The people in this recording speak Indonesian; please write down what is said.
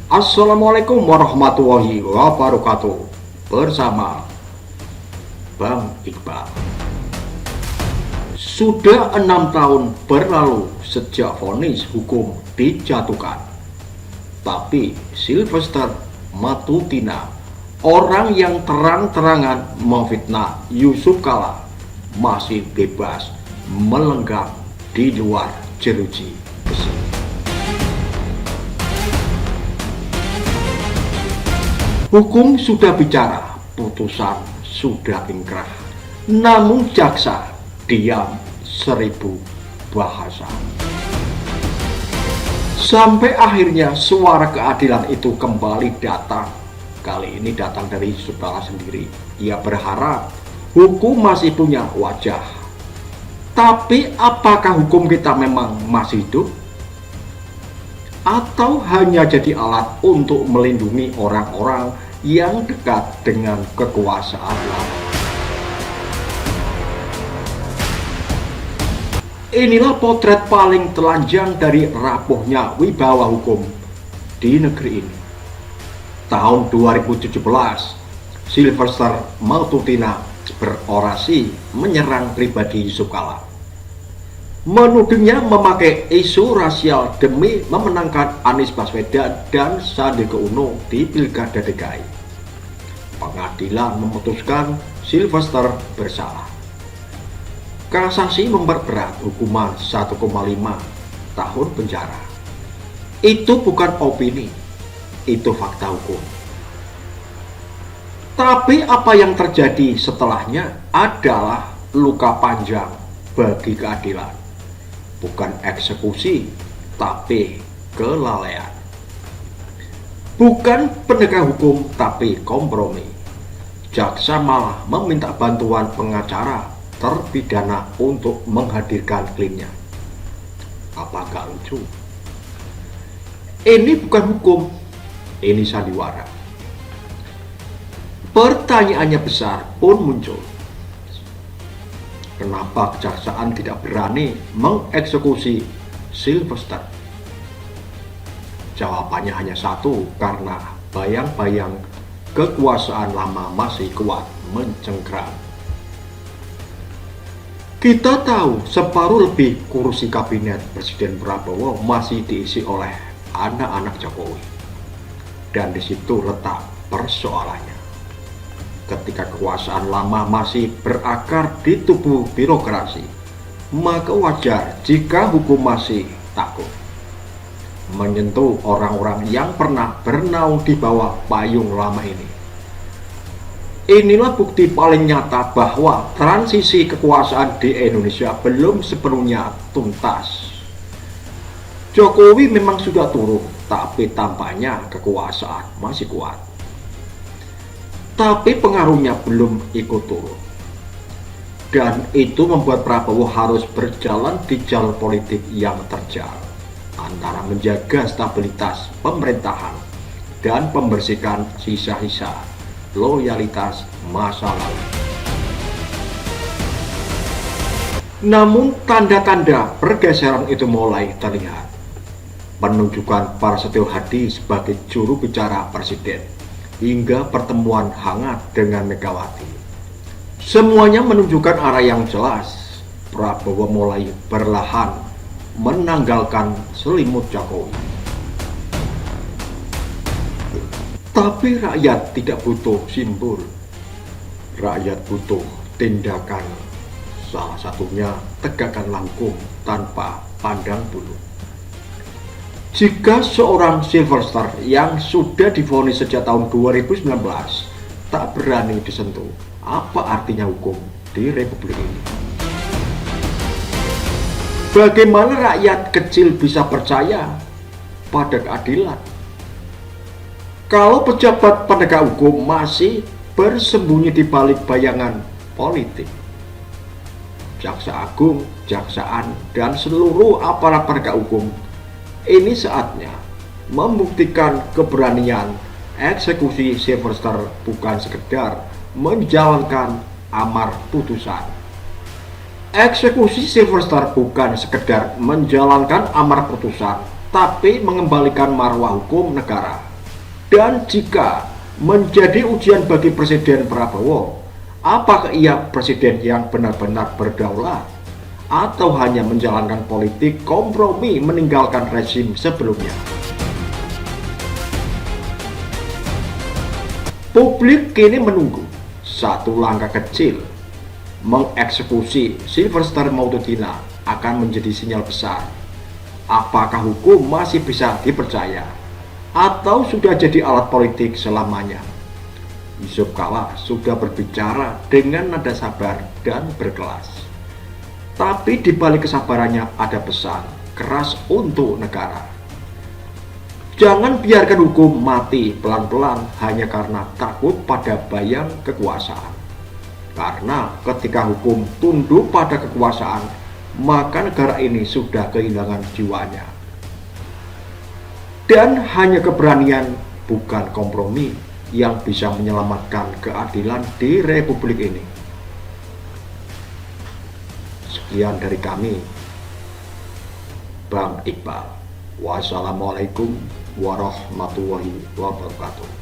Assalamualaikum warahmatullahi wabarakatuh. Bersama Bang Iqbal. Sudah 6 tahun berlalu sejak vonis hukum dijatuhkan. Tapi Sylvester Matutina, orang yang terang-terangan memfitnah Yusuf Kala, masih bebas melenggang di luar jeruji besi. Hukum sudah bicara, putusan sudah ingkrah, namun jaksa diam 1000 bahasa. Sampai akhirnya suara keadilan itu kembali datang. Kali ini datang dari Yusuf Kala sendiri. Ia berharap hukum masih punya wajah. Tapi apakah hukum kita memang masih hidup? Atau hanya jadi alat untuk melindungi orang-orang yang dekat dengan kekuasaan lama? Inilah potret paling telanjang dari rapuhnya wibawa hukum di negeri ini. Tahun 2017, Sylvester Matutina berorasi menyerang pribadi Yusuf Kala, menudingnya memakai isu rasial demi memenangkan Anies Baswedan dan Sandiaga Uno di Pilkada DKI. Pengadilan memutuskan Sylvester bersalah. Kasasi memperberat hukuman 1,5 tahun penjara. Itu bukan opini, itu fakta hukum. Tapi apa yang terjadi setelahnya adalah luka panjang bagi keadilan. Bukan eksekusi, tapi kelalaian. Bukan penegak hukum, tapi kompromi. Jaksa malah meminta bantuan pengacara terpidana untuk menghadirkan kliennya. Apa gak lucu? Ini bukan hukum, ini sandiwara. Pertanyaannya besar pun muncul. Kenapa kejaksaan tidak berani mengeksekusi Sylvester? Jawabannya hanya satu, karena bayang-bayang kekuasaan lama masih kuat mencengkram. Kita tahu separuh lebih kursi kabinet Presiden Prabowo masih diisi oleh anak-anak Jokowi. Dan di situ letak persoalannya. Ketika kekuasaan lama masih berakar di tubuh birokrasi, maka wajar jika hukum masih takut menyentuh orang-orang yang pernah bernaung di bawah payung lama ini. Inilah bukti paling nyata bahwa transisi kekuasaan di Indonesia belum sepenuhnya tuntas. Jokowi memang sudah turun, tapi tampaknya kekuasaan masih kuat. Tapi pengaruhnya belum ikut turun. Dan itu membuat Prabowo harus berjalan di jalur politik yang terjal, antara menjaga stabilitas pemerintahan dan membersihkan sisa-sisa loyalitas masa lalu. Namun tanda-tanda pergeseran itu mulai terlihat. Penunjukan Prasetyo Hadi sebagai juru bicara presiden, hingga pertemuan hangat dengan Megawati. Semuanya menunjukkan arah yang jelas. Prabowo mulai perlahan menanggalkan selimut Jokowi. Tapi rakyat tidak butuh simbol. Rakyat butuh tindakan. Salah satunya tegakkanlah hukum tanpa pandang bulu. Jika seorang Sylvester yang sudah divonis sejak tahun 2019 tak berani disentuh, apa artinya hukum di Republik ini? Bagaimana rakyat kecil bisa percaya pada keadilan kalau pejabat penegak hukum masih bersembunyi di balik bayangan politik? Jaksa Agung, Jaksaan, dan seluruh aparat penegak hukum ini saatnya membuktikan keberanian. Eksekusi Sylvester bukan sekedar menjalankan amar putusan. Eksekusi Sylvester bukan sekedar menjalankan amar putusan, tapi mengembalikan marwah hukum negara. Dan jika menjadi ujian bagi Presiden Prabowo, apakah ia presiden yang benar-benar berdaulat atau hanya menjalankan politik kompromi meninggalkan rezim sebelumnya? Publik kini menunggu satu langkah kecil mengeksekusi Sylvester Mautudina akan menjadi sinyal besar. Apakah hukum masih bisa dipercaya atau sudah jadi alat politik selamanya? Yusuf Kala sudah berbicara dengan nada sabar dan berkelas. Tapi di balik kesabarannya ada pesan keras untuk negara. Jangan biarkan hukum mati pelan-pelan hanya karena takut pada bayang kekuasaan. Karena ketika hukum tunduk pada kekuasaan, maka negara ini sudah kehilangan jiwanya. Dan hanya keberanian, bukan kompromi, yang bisa menyelamatkan keadilan di Republik ini. Sekian dari kami, Bang Iqbal. Wassalamualaikum warahmatullahi wabarakatuh.